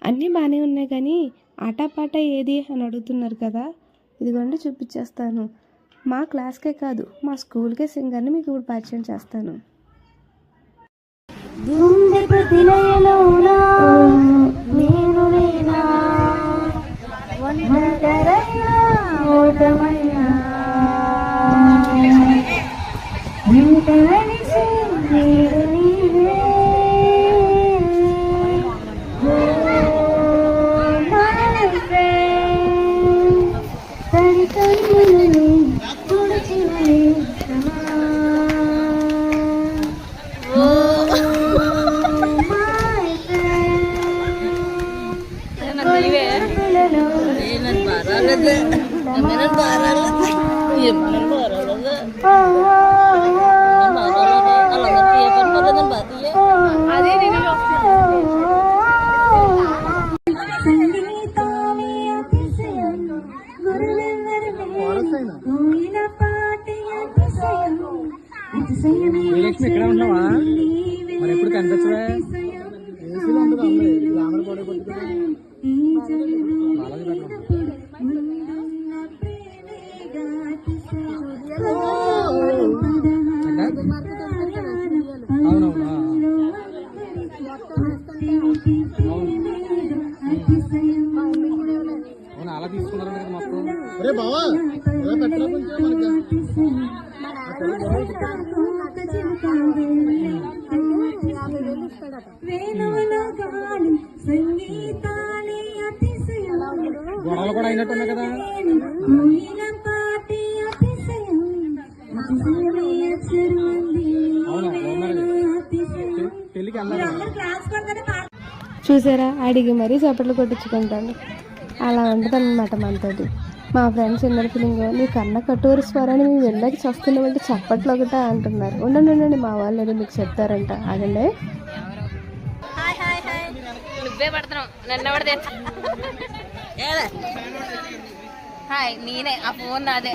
అన్నీ బాగానే ఉన్నాయి కానీ ఆటపాట ఏది అని అడుగుతున్నారు కదా, ఇదిగోండి చూపించేస్తాను. మా క్లాస్కే కాదు మా స్కూల్కే సింగర్ని మీకు ఇప్పుడు పరిచయం చేస్తాను. ఇక్కడ ఉన్నావా మరి ఎప్పుడు కనిపించవా? అలా తీసుకున్నారంటే కదా మొత్తం. అరే బావా పెట్టరా కొంచెం గొడవలు కూడా అయినట్టున్నాయి కదా. చూసారా, అడిగి మరీ చప్పట్లు కొట్టించుకుంటాను. అలా ఉంటుంది అన్నమాట మనతోటి. మా ఫ్రెండ్స్ అందరి ఫీలింగ్, నీ కన్న కటోరి స్వరాన్ని మేము వెళ్ళాక చస్తున్నామంటే చప్పట్లు ఒకటా అంటున్నారు. ఉండండి మా వాళ్ళు ఏదో మీకు చెప్తారంట, ఆగండి. నేనే ఆ ఫోన్ నాదే.